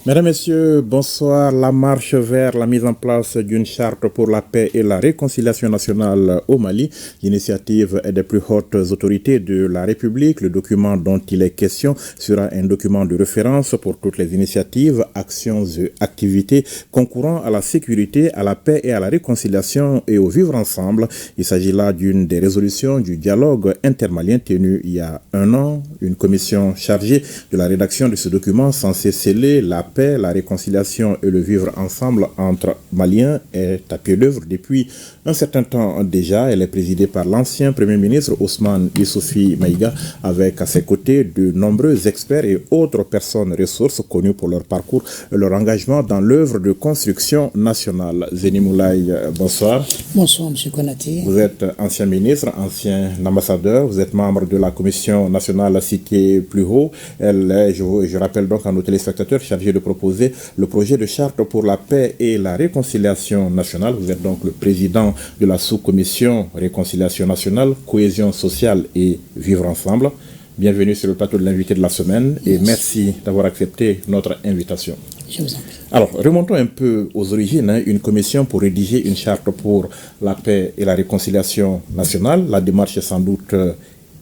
Mesdames, Messieurs, bonsoir. La marche vers la mise en place d'une charte pour la paix et la réconciliation nationale au Mali. L'initiative est des plus hautes autorités de la République. Le document dont il est question sera un document de référence pour toutes les initiatives, actions et activités concourant à la sécurité, à la paix et à la réconciliation et au vivre ensemble. Il s'agit là d'une des résolutions du dialogue intermalien tenu il y a un an. Une commission chargée de la rédaction de ce document censé sceller la paix, la réconciliation et le vivre ensemble entre Maliens est à pied d'œuvre depuis un certain temps déjà. Elle est présidée par l'ancien Premier ministre Ousmane Youssouphi Maïga, avec à ses côtés de nombreux experts et autres personnes ressources connues pour leur parcours et leur engagement dans l'œuvre de construction nationale. Zeni Moulaye, bonsoir. Bonsoir, M. Konaté. Vous êtes ancien ministre, ancien ambassadeur, vous êtes membre de la commission nationale citée plus haut. Elle est, je rappelle donc à nos téléspectateurs, chargée de proposer le projet de charte pour la paix et la réconciliation nationale. Vous êtes donc le président de la sous-commission réconciliation nationale, cohésion sociale et vivre ensemble. Bienvenue sur le plateau de l'invité de la semaine et merci d'avoir accepté notre invitation. Je vous en prie. Alors, remontons un peu aux origines. Une commission pour rédiger une charte pour la paix et la réconciliation nationale. La démarche est sans doute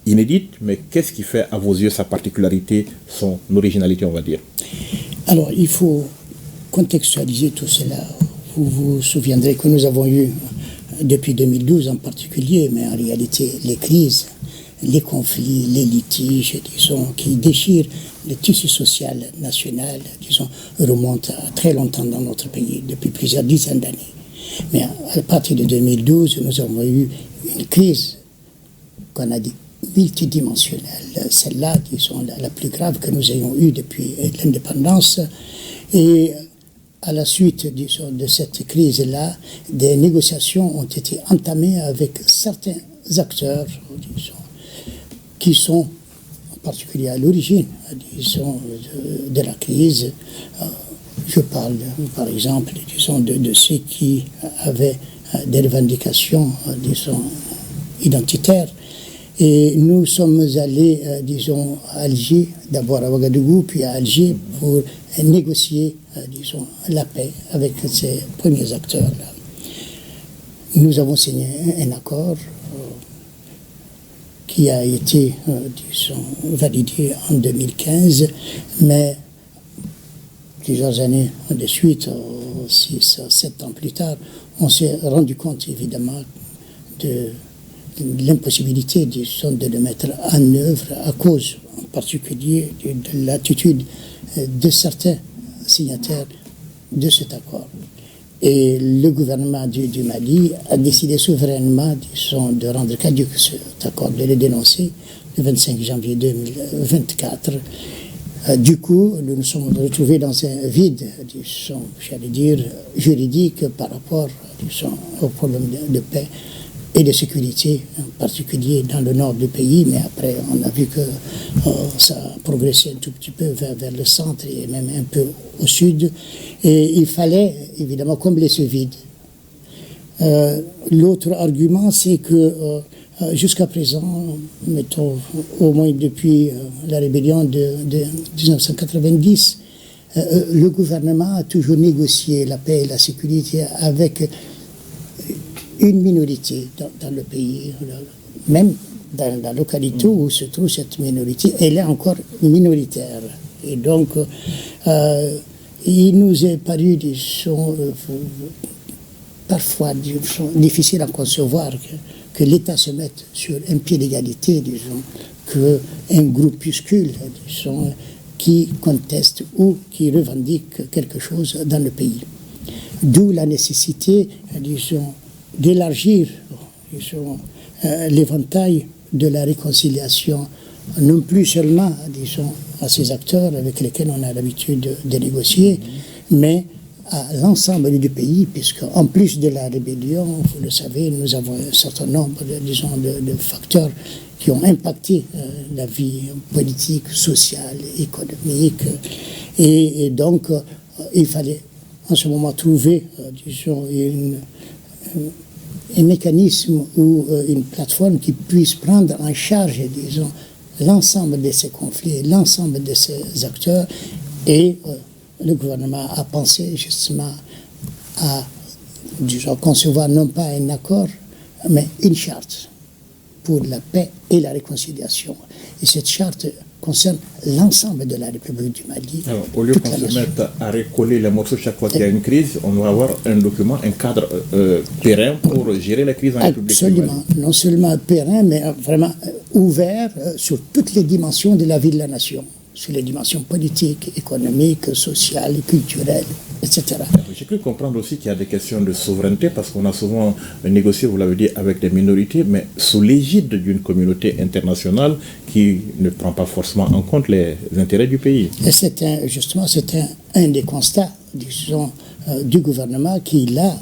inédite, mais qu'est-ce qui fait à vos yeux sa particularité, son originalité, on va dire? Alors, il faut contextualiser tout cela. Vous vous souviendrez que nous avons eu, depuis 2012 en particulier, mais en réalité, les crises, les conflits, les litiges, disons, qui déchirent le tissu social national, disons, remontent à très longtemps dans notre pays, depuis plusieurs dizaines d'années. Mais à partir de 2012, nous avons eu une crise qu'on a dit multidimensionnelle, celle-là, disons, la plus grave que nous ayons eue depuis l'indépendance. Et à la suite, disons, de cette crise-là, des négociations ont été entamées avec certains acteurs, disons, qui sont en particulier à l'origine, disons, de la crise. Je parle, par exemple, disons, de ceux qui avaient des revendications, disons, identitaires. Et nous sommes allés, disons, à Alger, d'abord à Ouagadougou, puis à Alger, pour négocier, disons, la paix avec ces premiers acteurs-là. Nous avons signé un accord qui a été, disons, validé en 2015, mais plusieurs années de suite, 6, 7 ans plus tard, on s'est rendu compte, évidemment, de l'impossibilité, disons, de le mettre en œuvre à cause, en particulier, de l'attitude de certains signataires de cet accord. Et le gouvernement du Mali a décidé souverainement, disons, de rendre caduc cet accord, de le dénoncer le 25 janvier 2024. Du coup, nous nous sommes retrouvés dans un vide, disons, j'allais dire, juridique par rapport, disons, au problème de paix et de sécurité, en particulier dans le nord du pays, mais après on a vu que ça a progressé un tout petit peu vers le centre et même un peu au sud, et il fallait évidemment combler ce vide. L'autre argument, c'est que jusqu'à présent, mettons au moins depuis la rébellion de 1990, le gouvernement a toujours négocié la paix et la sécurité avec une minorité dans le pays, même dans la localité où se trouve cette minorité, elle est encore minoritaire. Et donc, il nous est paru, disons, parfois difficile à concevoir que l'État se mette sur un pied d'égalité, disons, qu'un groupuscule, disons, qui conteste ou qui revendique quelque chose dans le pays. D'où la nécessité, disons, d'élargir l'éventail de la réconciliation, non plus seulement, disons, à ces acteurs avec lesquels on a l'habitude de négocier, mais à l'ensemble du pays, puisque en plus de la rébellion, vous le savez, nous avons un certain nombre, disons, de facteurs qui ont impacté la vie politique, sociale, économique, et donc il fallait en ce moment trouver, disons, un mécanisme ou une plateforme qui puisse prendre en charge, disons, l'ensemble de ces conflits, l'ensemble de ces acteurs et le gouvernement a pensé justement à, disons, concevoir non pas un accord, mais une charte pour la paix et la réconciliation. Et cette charte concerne l'ensemble de la République du Mali. Alors, au lieu qu'on se mette à recoller les morceaux chaque fois qu'il y a une crise, on doit avoir un document, un cadre périn pour gérer la crise en République du Mali. Absolument, non seulement périn, mais vraiment ouvert sur toutes les dimensions de la vie de la nation, sur les dimensions politiques, économiques, sociales, culturelles, etc. J'ai cru comprendre aussi qu'il y a des questions de souveraineté, parce qu'on a souvent négocié, vous l'avez dit, avec des minorités, mais sous l'égide d'une communauté internationale qui ne prend pas forcément en compte les intérêts du pays. Et c'est un des constats, disons, du gouvernement qui l'a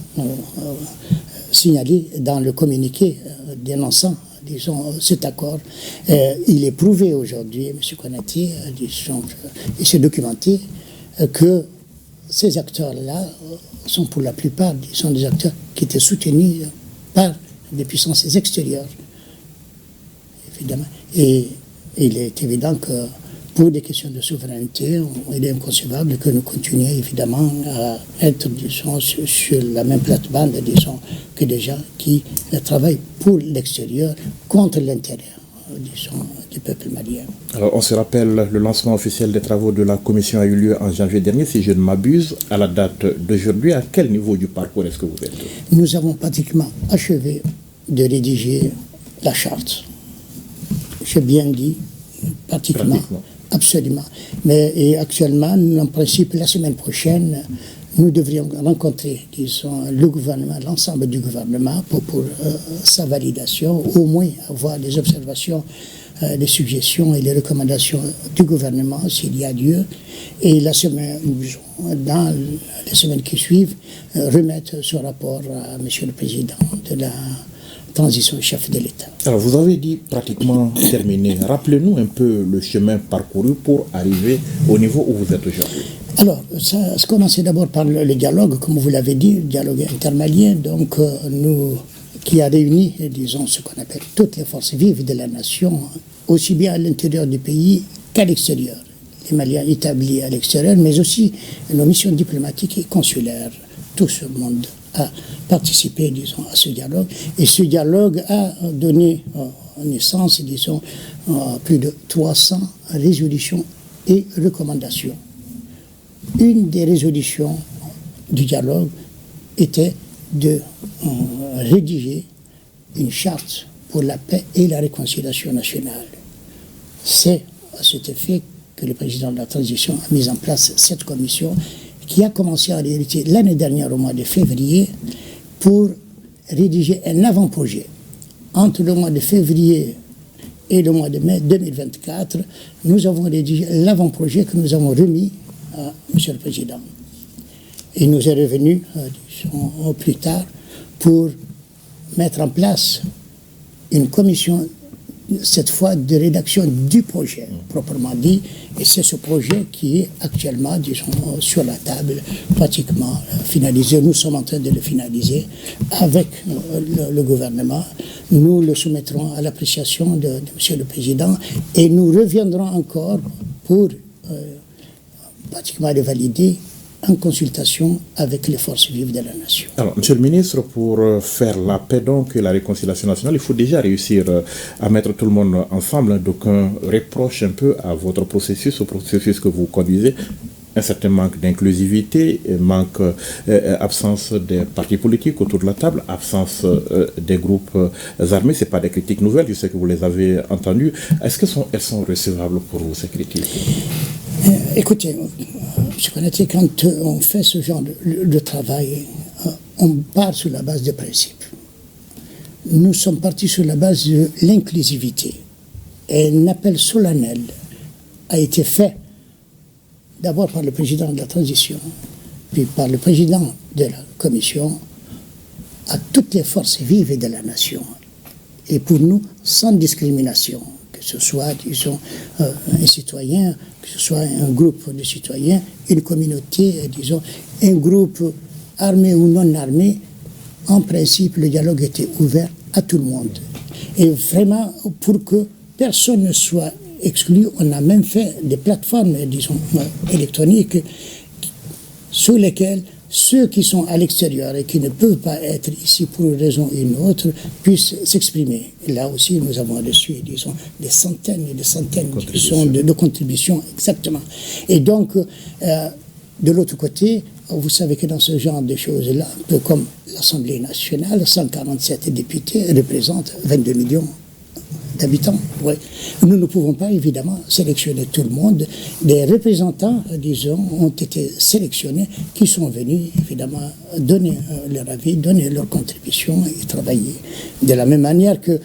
signalé dans le communiqué dénonçant, disons, cet accord. Il est prouvé aujourd'hui, M. Konaté, disons, il s'est documenté que ces acteurs-là sont pour la plupart sont des acteurs qui étaient soutenus par des puissances extérieures, évidemment. Et il est évident que pour des questions de souveraineté, il est inconcevable que nous continuions évidemment à être, disons, sur la même plate-bande, disons, que des gens qui travaillent pour l'extérieur contre l'intérêt, disons, du peuple malien. Alors, on se rappelle, le lancement officiel des travaux de la commission a eu lieu en janvier dernier, si je ne m'abuse. À la date d'aujourd'hui, à quel niveau du parcours est-ce que vous êtes? Nous avons pratiquement achevé de rédiger la charte. J'ai bien dit, pratiquement. Absolument. Mais actuellement, en principe, la semaine prochaine, nous devrions rencontrer, disons, le gouvernement, l'ensemble du gouvernement pour sa validation, au moins avoir des observations, des suggestions et les recommandations du gouvernement s'il y a lieu. Et dans les semaines qui suivent, remettre ce rapport à M. le Président de la transition chef de l'État. Alors, vous avez dit pratiquement terminé. Rappelez-nous un peu le chemin parcouru pour arriver au niveau où vous êtes aujourd'hui. Alors, ça se commençait d'abord par le dialogue, comme vous l'avez dit, le dialogue intermalien, donc qui a réuni, disons, ce qu'on appelle toutes les forces vives de la nation, aussi bien à l'intérieur du pays qu'à l'extérieur. Les Maliens établis à l'extérieur, mais aussi nos missions diplomatiques et consulaires. Tout ce monde a participé, disons, à ce dialogue. Et ce dialogue a donné naissance, disons, à plus de 300 résolutions et recommandations. Une des résolutions du dialogue était de rédiger une charte pour la paix et la réconciliation nationale. C'est à cet effet que le président de la transition a mis en place cette commission qui a commencé en réalité l'année dernière au mois de février pour rédiger un avant-projet. Entre le mois de février et le mois de mai 2024, nous avons rédigé l'avant-projet que nous avons remis à M. le Président. Il nous est revenu plus tard pour mettre en place une commission, cette fois de rédaction du projet, proprement dit, et c'est ce projet qui est actuellement, disons, sur la table, pratiquement finalisé. Nous sommes en train de le finaliser avec le gouvernement. Nous le soumettrons à l'appréciation de M. le Président et nous reviendrons encore pour pratiquement le valider en consultation avec les forces vives de la nation. Alors, Monsieur le ministre, pour faire la paix donc et la réconciliation nationale, il faut déjà réussir à mettre tout le monde ensemble. D'aucuns reprochent un peu à votre processus, au processus que vous conduisez, un certain manque d'inclusivité, absence des partis politiques autour de la table, absence des groupes armés. Ce n'est pas des critiques nouvelles, je sais que vous les avez entendues. Est-ce qu'elles sont recevables pour vous, ces critiques? Écoutez, je connais quand on fait ce genre de travail, on part sur la base des principes. Nous sommes partis sur la base de l'inclusivité. Et un appel solennel a été fait d'abord par le président de la transition, puis par le président de la commission, à toutes les forces vives de la nation. Et pour nous, sans discrimination, que ce soit, disons, un citoyen, que ce soit un groupe de citoyens, une communauté, disons, un groupe armé ou non armé, en principe, le dialogue était ouvert à tout le monde. Et vraiment, pour que personne ne soit exclu, on a même fait des plateformes, disons, électroniques sous lesquels ceux qui sont à l'extérieur et qui ne peuvent pas être ici pour une raison ou une autre puissent s'exprimer. Et là aussi, nous avons reçu, disons, des centaines et des centaines de contributions, exactement. Et donc, de l'autre côté, vous savez que dans ce genre de choses-là, un peu comme l'Assemblée nationale, 147 députés représentent 22 millions d'habitants. Ouais. Nous ne pouvons pas, évidemment, sélectionner tout le monde. Des représentants, disons, ont été sélectionnés qui sont venus, évidemment, donner leur avis, donner leur contribution et travailler. De la même manière que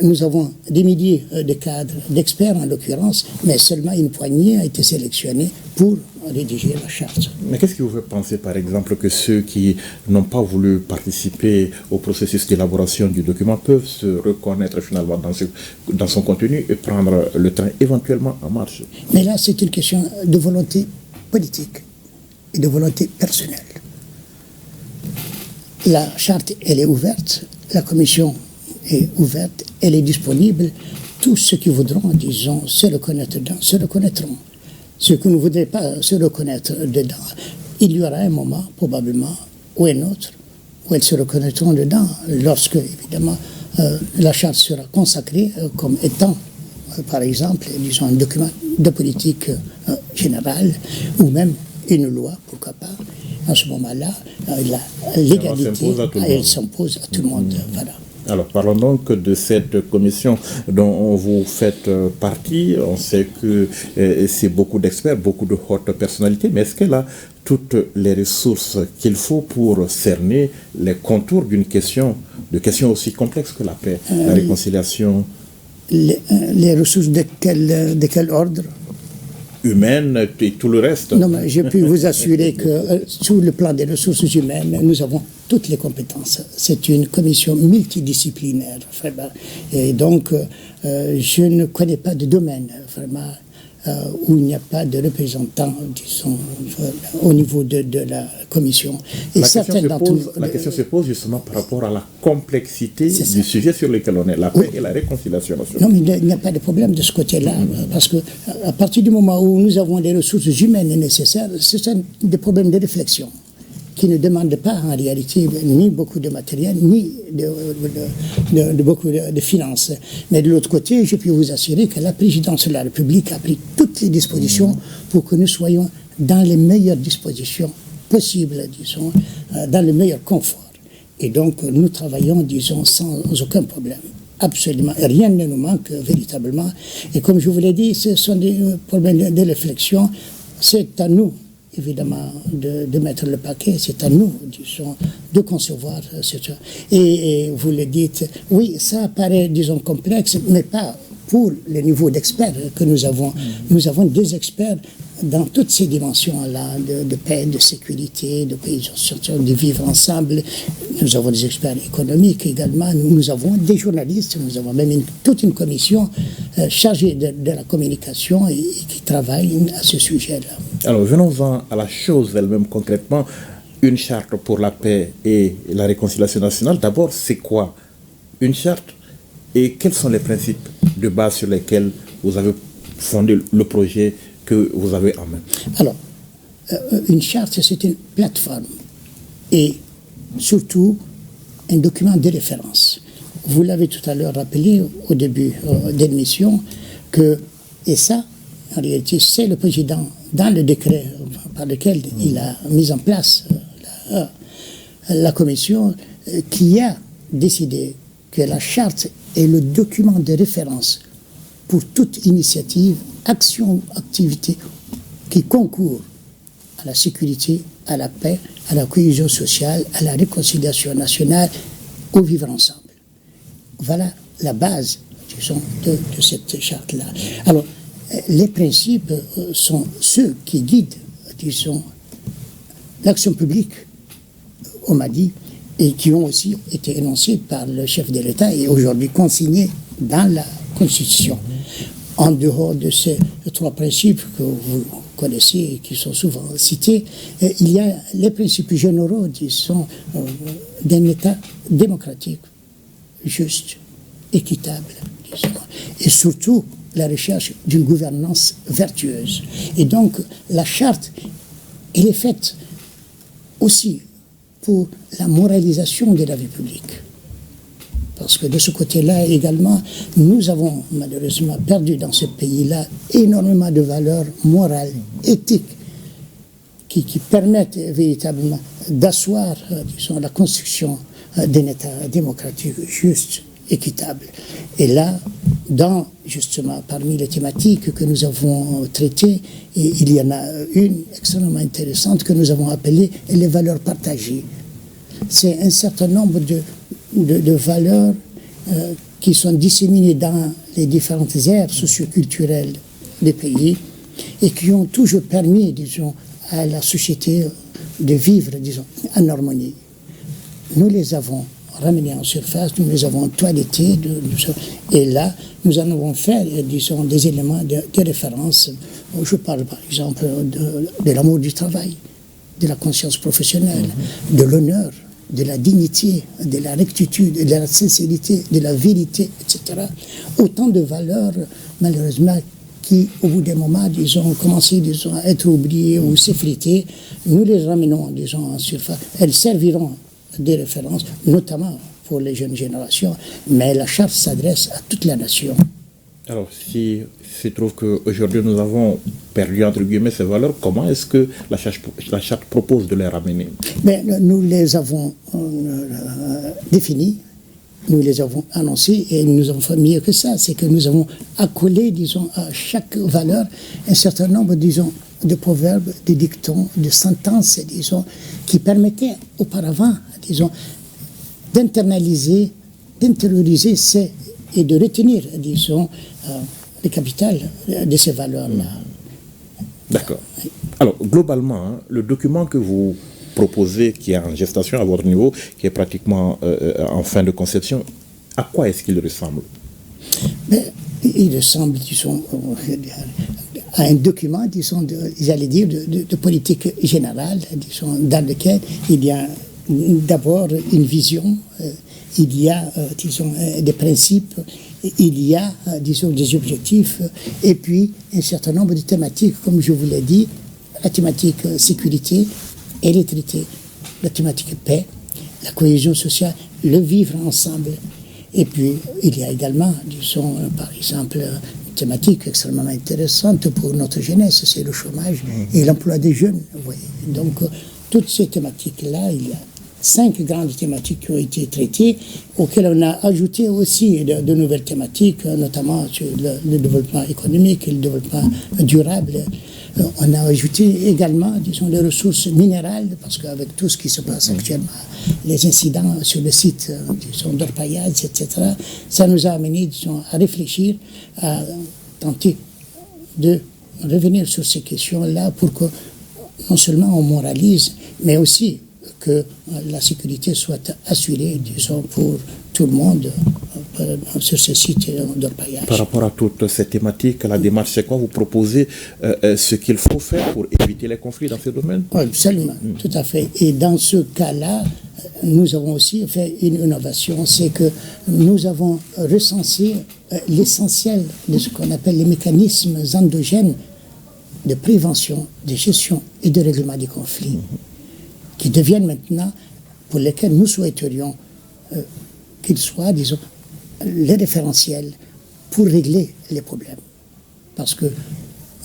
nous avons des milliers de cadres, d'experts en l'occurrence, mais seulement une poignée a été sélectionnée pour rédiger la charte. Mais qu'est-ce qui vous fait penser, par exemple, que ceux qui n'ont pas voulu participer au processus d'élaboration du document peuvent se reconnaître finalement dans son contenu et prendre le train éventuellement en marche? Mais là, c'est une question de volonté politique et de volonté personnelle. La charte, elle est ouverte, la commission est ouverte, elle est disponible. Tous ceux qui voudront, disons, se reconnaître dedans, se reconnaîtront. Ceux qui ne voudraient pas se reconnaître dedans, il y aura un moment, probablement, ou un autre, où elles se reconnaîtront dedans, lorsque, évidemment, la charte sera consacrée comme étant, par exemple, disons, un document de politique générale, ou même une loi, pourquoi pas. À ce moment-là, la légalité, elle s'impose à tout le monde. Voilà. Alors, parlons donc de cette commission dont vous faites partie. On sait que c'est beaucoup d'experts, beaucoup de hautes personnalités, mais est-ce qu'elle a toutes les ressources qu'il faut pour cerner les contours d'une question, de questions aussi complexes que la paix, la réconciliation? Les ressources de quel ordre? Humaines et tout le reste. Non, mais je peux vous assurer que sur le plan des ressources humaines, nous avons toutes les compétences. C'est une commission multidisciplinaire, vraiment. Et donc, je ne connais pas de domaine, vraiment, où il n'y a pas de représentants, disons, au niveau de la commission. Et la question se pose justement par rapport à la complexité du sujet sur lequel on est, la paix et la réconciliation nationale. Non, mais il n'y a pas de problème de ce côté-là, parce que à partir du moment où nous avons les ressources humaines nécessaires, ce sont des problèmes de réflexion qui ne demandent pas en réalité ni beaucoup de matériel, ni de beaucoup de finances. Mais de l'autre côté, je peux vous assurer que la présidence de la République a pris toutes les dispositions pour que nous soyons dans les meilleures dispositions possibles, disons, dans le meilleur confort. Et donc, nous travaillons, disons, sans aucun problème. Absolument. Rien ne nous manque véritablement. Et comme je vous l'ai dit, ce sont des problèmes de réflexion. C'est à nous, évidemment, de mettre le paquet. C'est à nous, disons, de concevoir ce truc. Et vous le dites, oui, ça paraît, disons, complexe, mais pas pour le niveau d'experts que nous avons. Nous avons des experts dans toutes ces dimensions-là, de paix, de sécurité, de cohésion sociale, de vivre ensemble. Nous avons des experts économiques également. Nous avons des journalistes. Nous avons même toute une commission chargée de la communication et qui travaille à ce sujet-là. Alors, venons-en à la chose elle-même concrètement. Une charte pour la paix et la réconciliation nationale. D'abord, c'est quoi une charte et quels sont les principes de base sur lesquels vous avez fondé le projet que vous avez en main? Alors, une charte, c'est une plateforme et surtout un document de référence. Vous l'avez tout à l'heure rappelé au début de l'émission et ça, en réalité, c'est le président, dans le décret par lequel il a mis en place la commission, qui a décidé que la charte est le document de référence pour toute initiative, action, activité qui concourt à la sécurité, à la paix, à la cohésion sociale, à la réconciliation nationale, au vivre ensemble. Voilà la base, disons, de cette charte-là. Alors, les principes sont ceux qui guident, disons, l'action publique au Mali et qui ont aussi été énoncés par le chef de l'État et aujourd'hui consignés dans la Constitution. En dehors de ces trois principes que vous connaissez et qui sont souvent cités, il y a les principes généraux, disons, d'un État démocratique, juste, équitable, disons, et surtout la recherche d'une gouvernance vertueuse. Et donc, la charte, elle est faite aussi pour la moralisation de la vie publique. Parce que de ce côté-là également, nous avons malheureusement perdu dans ce pays-là énormément de valeurs morales, éthiques, qui permettent véritablement d'asseoir, disons, la construction d'un État démocratique juste, équitable. Et là, justement, parmi les thématiques que nous avons traitées, il y en a une extrêmement intéressante que nous avons appelée les valeurs partagées. C'est un certain nombre de valeurs qui sont disséminées dans les différentes aires socioculturelles des pays et qui ont toujours permis, disons, à la société de vivre, disons, en harmonie. Nous les avons ramenés en surface, nous les avons toilettés, et là, nous en avons fait, disons, des éléments de référence. Je parle, par exemple, de l'amour du travail, de la conscience professionnelle, de l'honneur, de la dignité, de la rectitude, de la sincérité, de la vérité, etc. Autant de valeurs, malheureusement, qui, au bout d'un moment, disons, ont commencé, disons, à être oubliées ou s'effriter. Nous les ramenons, disons, en surface. Elles serviront de référence, notamment pour les jeunes générations, mais la charte s'adresse à toute la nation. Alors, si se trouve qu'aujourd'hui nous avons perdu, entre guillemets, ces valeurs, comment est-ce que la charte propose de les ramener? Mais nous les avons définies, nous les avons annoncées, et nous avons fait mieux que ça, c'est que nous avons accolé, disons, à chaque valeur un certain nombre, disons, de proverbes, de dictons, de sentences, disons, qui permettaient auparavant, disons, d'internaliser, d'intérioriser et de retenir, disons, le capital de ces valeurs-là. D'accord. Alors, globalement, le document que vous proposez, qui est en gestation à votre niveau, qui est pratiquement en fin de conception, à quoi est-ce qu'il ressemble? Il ressemble, disons, à un document, disons, j'allais dire, de politique générale, disons, dans lequel il y a d'abord une vision, il y a, disons, des principes, il y a, disons, des objectifs, et puis un certain nombre de thématiques, comme je vous l'ai dit, la thématique sécurité, électricité, la thématique paix, la cohésion sociale, le vivre ensemble. Et puis, il y a également, disons, par exemple, une thématique extrêmement intéressante pour notre jeunesse, c'est le chômage et l'emploi des jeunes. Vous voyez. Donc, toutes ces thématiques-là, il y a 5 grandes thématiques qui ont été traitées, auxquelles on a ajouté aussi de nouvelles thématiques, notamment sur le développement économique et le développement durable. On a ajouté également, disons, les ressources minérales, parce qu'avec tout ce qui se passe actuellement, les incidents sur le site, disons, d'orpaillage, etc., ça nous a amené, disons, à réfléchir, à tenter de revenir sur ces questions-là pour que non seulement on moralise, mais aussi que la sécurité soit assurée, disons, pour tout le monde sur ce site d'orpaillage. Par rapport à toutes ces thématiques, la démarche, c'est quoi? Vous proposez ce qu'il faut faire pour éviter les conflits dans ce domaine? Oui, absolument, tout à fait. Et dans ce cas-là, nous avons aussi fait une innovation, c'est que nous avons recensé l'essentiel de ce qu'on appelle les mécanismes endogènes de prévention, de gestion et de règlement des conflits, qui deviennent maintenant, pour lesquels nous souhaiterions qu'ils soient, disons, les référentiels pour régler les problèmes. Parce que,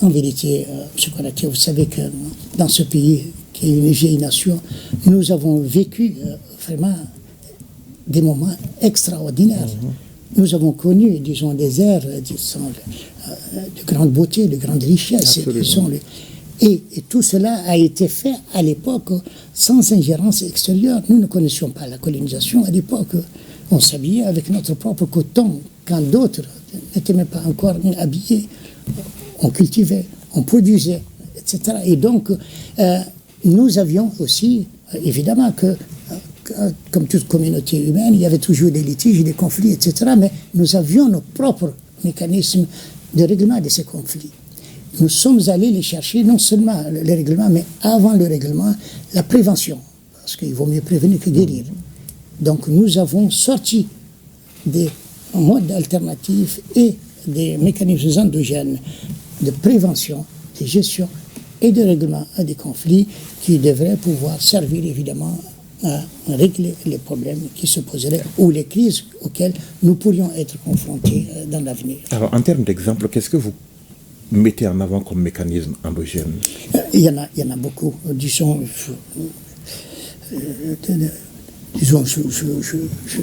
en vérité, M. Konaté, vous savez que dans ce pays, qui est une vieille nation, nous avons vécu vraiment des moments extraordinaires. Nous avons connu, disons, des ères, disons, de grande beauté, de grande richesse. Et tout cela a été fait à l'époque sans ingérence extérieure. Nous ne connaissions pas la colonisation à l'époque. On s'habillait avec notre propre coton quand d'autres n'étaient même pas encore habillés. On cultivait, on produisait, etc. Et donc, nous avions aussi, évidemment que, comme toute communauté humaine, il y avait toujours des litiges, des conflits, etc. Mais nous avions nos propres mécanismes de règlement de ces conflits. Nous sommes allés les chercher, non seulement les règlements, mais avant le règlement, la prévention. Parce qu'il vaut mieux prévenir que guérir. Donc nous avons sorti des modes alternatifs et des mécanismes endogènes de prévention, de gestion et de règlement des conflits qui devraient pouvoir servir évidemment à régler les problèmes qui se poseraient ou les crises auxquelles nous pourrions être confrontés dans l'avenir. Alors, en termes d'exemple, qu'est-ce que vous mettez en avant comme mécanisme endogène? Il y en a beaucoup. Disons,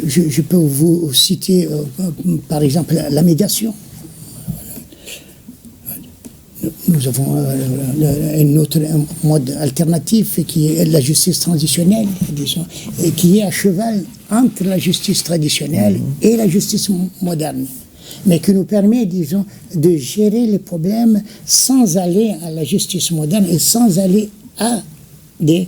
je peux vous citer, par exemple, la médiation. Nous avons un autre mode alternatif qui est la justice transitionnelle, disons, et qui est à cheval entre la justice traditionnelle et la justice moderne, mais qui nous permet, disons, de gérer les problèmes sans aller à la justice moderne et sans aller à des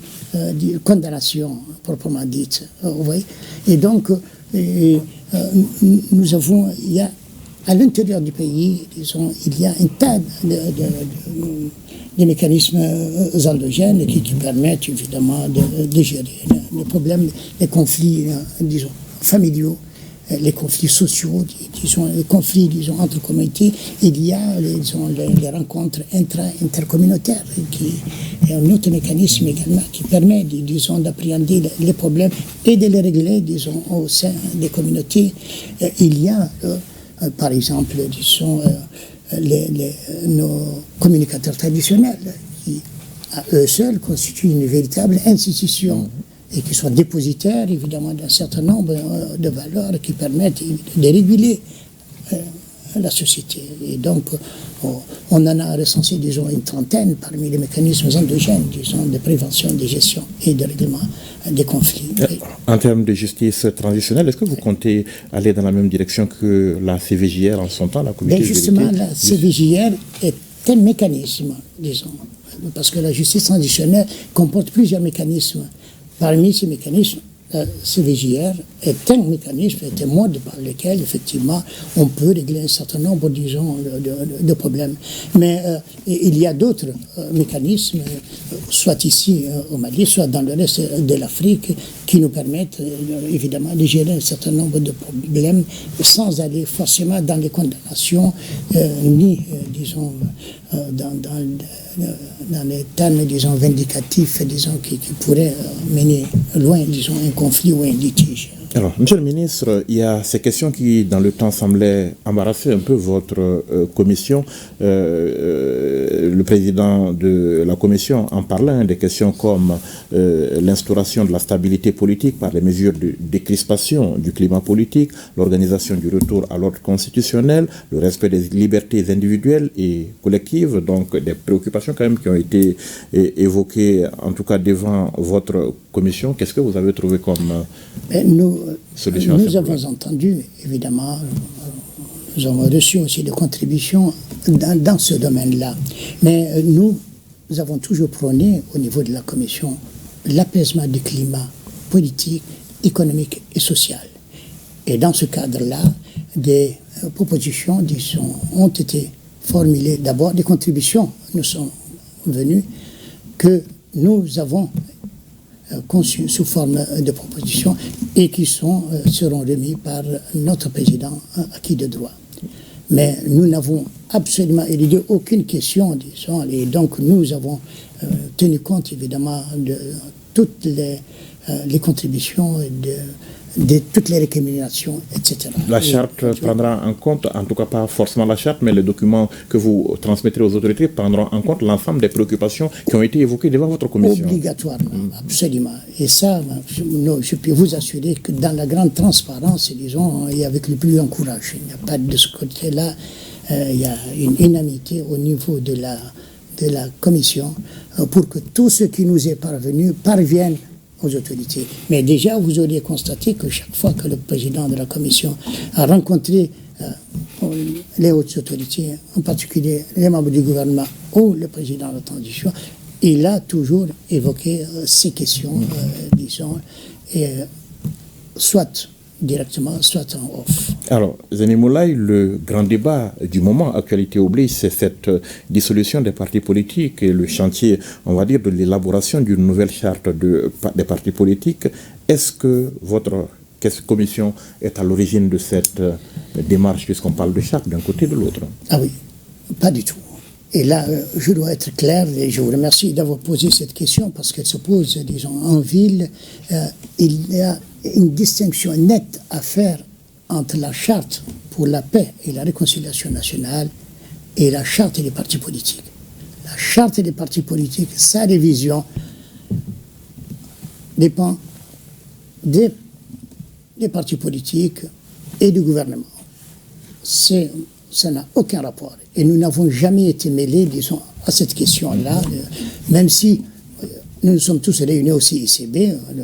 condamnations proprement dites. Vous voyez? Et donc, nous avons, il y a à l'intérieur du pays, disons, il y a un tas de mécanismes endogènes qui permettent évidemment de gérer les problèmes, les conflits, disons, familiaux, les conflits sociaux, disons, les conflits, disons, entre communautés. Il y a, disons, les rencontres intercommunautaires, qui est un autre mécanisme également qui permet, disons, d'appréhender les problèmes et de les régler, disons, au sein des communautés. Il y a par exemple, disons, nos communicateurs traditionnels, qui, à eux seuls, constituent une véritable institution et qui sont dépositaires, évidemment, d'un certain nombre de valeurs qui permettent de réguler la société. Et donc, on en a recensé, disons, une trentaine parmi les mécanismes endogènes, disons, de prévention, de gestion et de règlement des conflits. En termes de justice transitionnelle, est-ce que vous comptez aller dans la même direction que la CVJR en son temps, la communauté de justement, la CVJR est un mécanisme, disons, parce que la justice transitionnelle comporte plusieurs mécanismes. Parmi ces mécanismes, la CVJR est un mécanisme, est un mode par lequel, effectivement, on peut régler un certain nombre, disons, de problèmes. Mais il y a d'autres mécanismes, soit ici au Mali, soit dans le reste de l'Afrique, qui nous permettent, évidemment, de gérer un certain nombre de problèmes sans aller forcément dans les condamnations, ni, disons, dans les termes, disons, vindicatifs, disons, qui pourraient mener loin, disons, un conflit ou un litige. Alors, Monsieur le ministre, il y a ces questions qui, dans le temps, semblaient embarrasser un peu votre commission. Le président de la commission en parlait, des questions comme l'instauration de la stabilité politique par les mesures de décrispation du climat politique, l'organisation du retour à l'ordre constitutionnel, le respect des libertés individuelles et collectives, donc des préoccupations quand même qui ont été évoquées, en tout cas devant votre commission. Qu'est-ce que vous avez trouvé comme solution? Nous avons entendu, évidemment, nous avons reçu aussi des contributions dans ce domaine-là. Mais nous avons toujours prôné, au niveau de la Commission, l'apaisement du climat politique, économique et social. Et dans ce cadre-là, des propositions, disons, ont été formulées. D'abord, des contributions nous sont venues que nous avons conçues sous forme de propositions et qui seront remis par notre président acquis de droit. Mais nous n'avons absolument éludé aucune question, disons, et donc nous avons tenu compte évidemment de toutes les contributions, de toutes les récriminations, etc. La charte prendra en compte, en tout cas pas forcément la charte, mais les documents que vous transmettrez aux autorités prendront en compte l'ensemble des préoccupations qui ont été évoquées devant votre commission. Obligatoirement, absolument. Et ça, je peux vous assurer que dans la grande transparence, disons, et avec le plus grand courage, il n'y a pas de ce côté-là, il y a une unanimité au niveau de la commission pour que tout ce qui nous est parvenu parvienne aux autorités. Mais déjà, vous auriez constaté que chaque fois que le président de la commission a rencontré les hautes autorités, en particulier les membres du gouvernement ou le président de la transition, il a toujours évoqué ces questions, disons, soit directement, soit en off. Alors, Zeni Moulay, le grand débat du moment, actualité oblige, c'est cette dissolution des partis politiques et le chantier, on va dire, de l'élaboration d'une nouvelle charte des partis politiques. Est-ce que votre commission est à l'origine de cette démarche, puisqu'on parle de charte d'un côté et de l'autre? Ah oui, pas du tout. Et là, je dois être clair, et je vous remercie d'avoir posé cette question, parce qu'elle se pose, disons, en ville. Il y a une distinction nette à faire entre la charte pour la paix et la réconciliation nationale et la charte des partis politiques. La charte des partis politiques, sa révision dépend des partis politiques et du gouvernement. Ça n'a aucun rapport. Et nous n'avons jamais été mêlés, disons, à cette question-là, même si nous sommes tous réunis au CICB,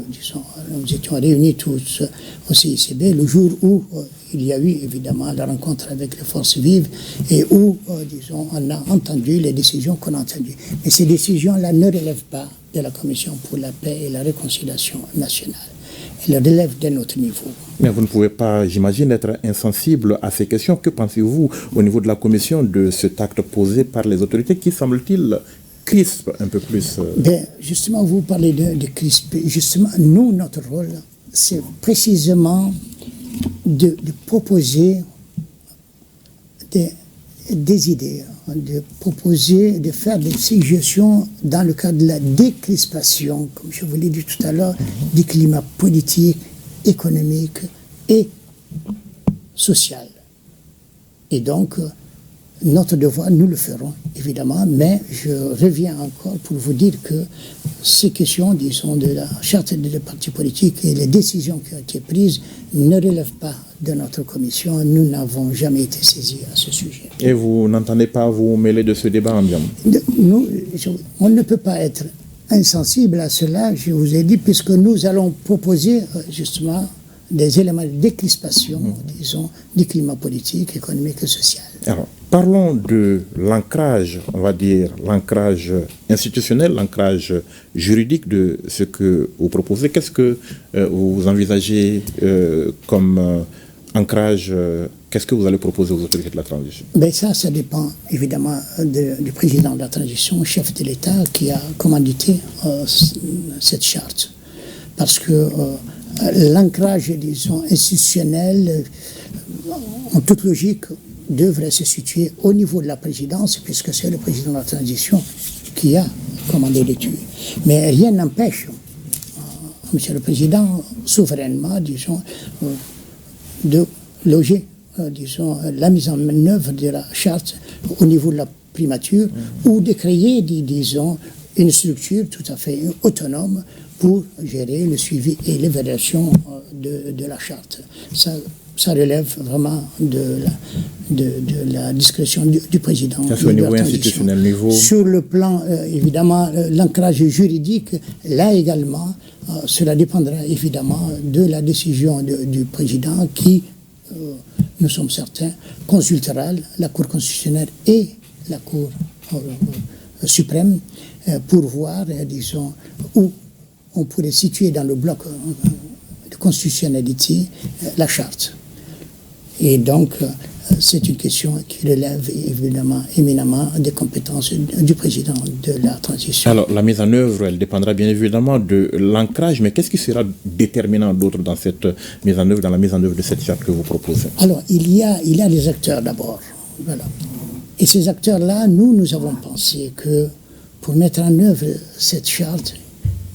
disons, nous étions réunis tous au CICB le jour où il y a eu évidemment la rencontre avec les forces vives et où, disons, on a entendu les décisions qu'on a entendues. Mais ces décisions-là ne relèvent pas de la Commission pour la paix et la réconciliation nationale. Elles relèvent de notre niveau. Mais vous ne pouvez pas, j'imagine, être insensible à ces questions. Que pensez-vous au niveau de la Commission de cet acte posé par les autorités qui, semble-t-il, crispe un peu plus Justement, vous parlez de crisper. Justement, nous, notre rôle, c'est précisément de proposer des idées, de proposer, de faire des suggestions dans le cadre de la décrispation, comme je vous l'ai dit tout à l'heure, du climat politique, économique et social. Et donc, notre devoir, nous le ferons, évidemment, mais je reviens encore pour vous dire que ces questions, disons, de la charte des partis politiques et les décisions qui ont été prises ne relèvent pas de notre commission. Nous n'avons jamais été saisis à ce sujet. Et vous n'entendez pas vous mêler de ce débat ambiant? On ne peut pas être insensible à cela, je vous ai dit, puisque nous allons proposer, justement, des éléments de décrispation, disons, du climat politique, économique et social. Alors, parlons de l'ancrage, on va dire, l'ancrage institutionnel, l'ancrage juridique de ce que vous proposez. Qu'est-ce que vous envisagez comme ancrage? Qu'est-ce que vous allez proposer aux autorités de la transition? Ben ça dépend évidemment du président de la transition, chef de l'État, qui a commandité cette charte. Parce que l'ancrage, disons, institutionnel, en toute logique, devrait se situer au niveau de la présidence, puisque c'est le président de la transition qui a commandé l'étude. Mais rien n'empêche, Monsieur le Président, souverainement, disons, de loger, disons, la mise en œuvre de la charte au niveau de la primature, ou de créer, disons, une structure tout à fait autonome pour gérer le suivi et l'évaluation de la charte. Ça relève vraiment de la discrétion du président. Ça, c'est au niveau institutionnel, niveau... Sur le plan, évidemment, l'ancrage juridique, là également, cela dépendra évidemment de la décision du président qui, nous sommes certains, consultera la Cour constitutionnelle et la Cour suprême pour voir, disons, où on pourrait situer dans le bloc de constitutionnalité la charte. Et donc, c'est une question qui relève évidemment éminemment des compétences du président de la transition. Alors, la mise en œuvre, elle dépendra bien évidemment de l'ancrage, mais qu'est-ce qui sera déterminant d'autre dans cette mise en œuvre, dans la mise en œuvre de cette charte que vous proposez? Alors, il y a les acteurs d'abord. Voilà. Et ces acteurs-là, nous avons pensé que pour mettre en œuvre cette charte,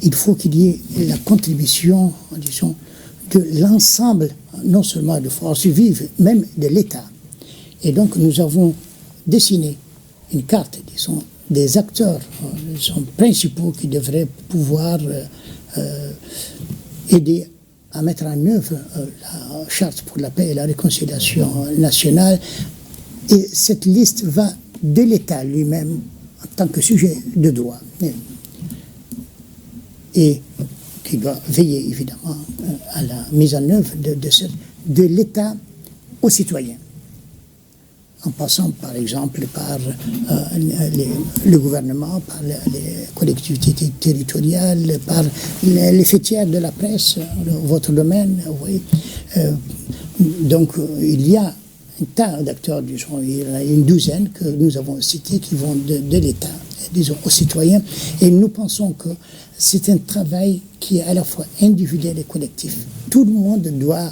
il faut qu'il y ait la contribution, disons, de l'ensemble, non seulement de forces vives, même de l'État. Et donc nous avons dessiné une carte, disons, des acteurs principaux qui devraient pouvoir aider à mettre en œuvre la charte pour la paix et la réconciliation nationale. Et cette liste va de l'État lui-même en tant que sujet de droit. Et qui doit veiller évidemment à la mise en œuvre de l'État aux citoyens, en passant par exemple par le gouvernement, par les collectivités territoriales, par les fêtières de la presse, votre domaine, vous voyez. Donc il y a un tas d'acteurs, disons, il y en a une douzaine que nous avons cités qui vont de l'État, disons, aux citoyens, et nous pensons que c'est un travail qui est à la fois individuel et collectif. Tout le monde doit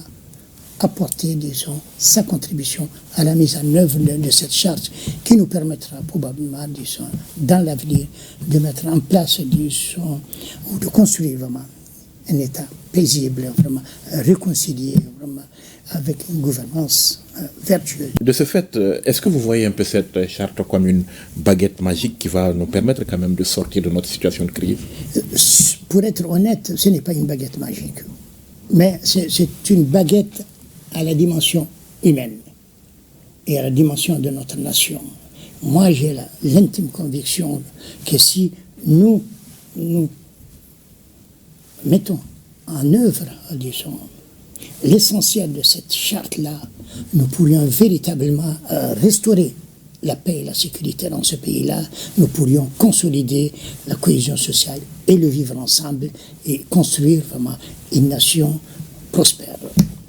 apporter, disons, sa contribution à la mise en œuvre de cette charte qui nous permettra probablement, disons, dans l'avenir, de mettre en place, disons, ou de construire vraiment un État paisible, vraiment réconcilié, vraiment avec une gouvernance vertueuse. De ce fait, est-ce que vous voyez un peu cette charte comme une baguette magique qui va nous permettre quand même de sortir de notre situation de crise? Pour être honnête, ce n'est pas une baguette magique, mais c'est une baguette à la dimension humaine et à la dimension de notre nation. Moi, j'ai l'intime conviction que si nous mettons en œuvre, disons, l'essentiel de cette charte-là, nous pourrions véritablement restaurer la paix et la sécurité dans ce pays-là. Nous pourrions consolider la cohésion sociale et le vivre ensemble et construire vraiment une nation prospère.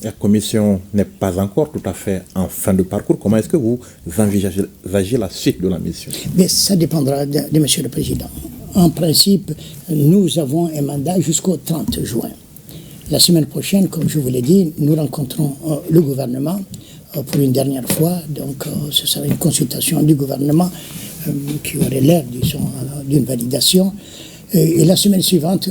La commission n'est pas encore tout à fait en fin de parcours. Comment est-ce que vous envisagez la suite de la mission? Mais ça dépendra de M. le Président. En principe, nous avons un mandat jusqu'au 30 juin. La semaine prochaine, comme je vous l'ai dit, nous rencontrons le gouvernement pour une dernière fois. Donc, ce sera une consultation du gouvernement qui aurait l'air, disons, d'une validation. Et la semaine suivante,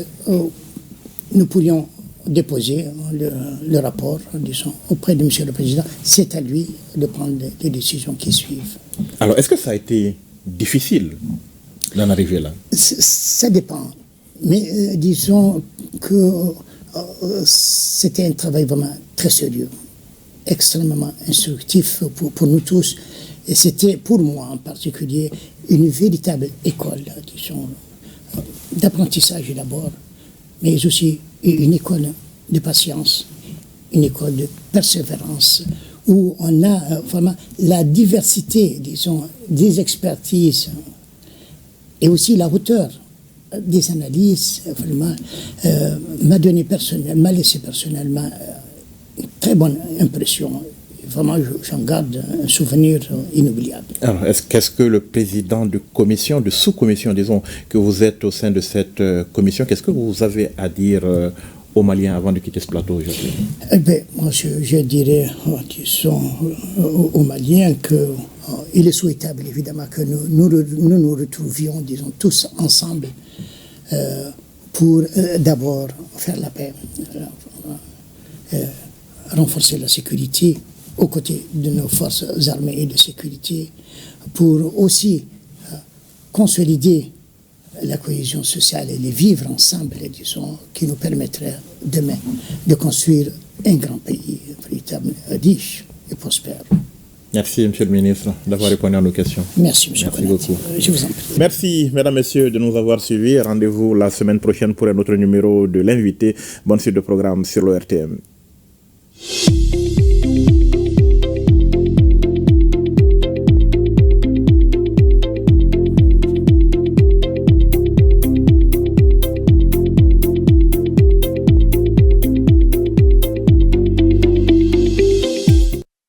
nous pourrions déposer le rapport, disons, auprès de M. le Président. C'est à lui de prendre les décisions qui suivent. Alors, est-ce que ça a été difficile d'en arriver là? Ça dépend. Mais disons que c'était un travail vraiment très sérieux, extrêmement instructif pour nous tous. Et c'était pour moi en particulier une véritable école, disons, d'apprentissage d'abord, mais aussi une école de patience, une école de persévérance, où on a vraiment la diversité, disons, des expertises et aussi la hauteur des analyses, vraiment, m'a laissé personnellement une très bonne impression. Vraiment, j'en garde un souvenir inoubliable. Alors, qu'est-ce que le président de commission, de sous-commission, disons, que vous êtes au sein de cette commission, qu'est-ce que vous avez à dire aux Maliens avant de quitter ce plateau aujourd'hui? Eh bien, moi, je dirais, disons, aux Maliens qu'il est souhaitable, évidemment, que nous retrouvions, disons, tous ensemble pour d'abord faire la paix, renforcer la sécurité aux côtés de nos forces armées et de sécurité, pour aussi consolider la cohésion sociale et les vivre ensemble, disons, qui nous permettrait demain de construire un grand pays véritable, riche et prospère. Merci, Monsieur le Ministre, d'avoir répondu à nos questions. Merci, Monsieur. Merci beaucoup. Je vous en prie. Merci, Mesdames, Messieurs, de nous avoir suivis. Rendez-vous la semaine prochaine pour un autre numéro de l'invité. Bonne suite de programme sur l'ORTM.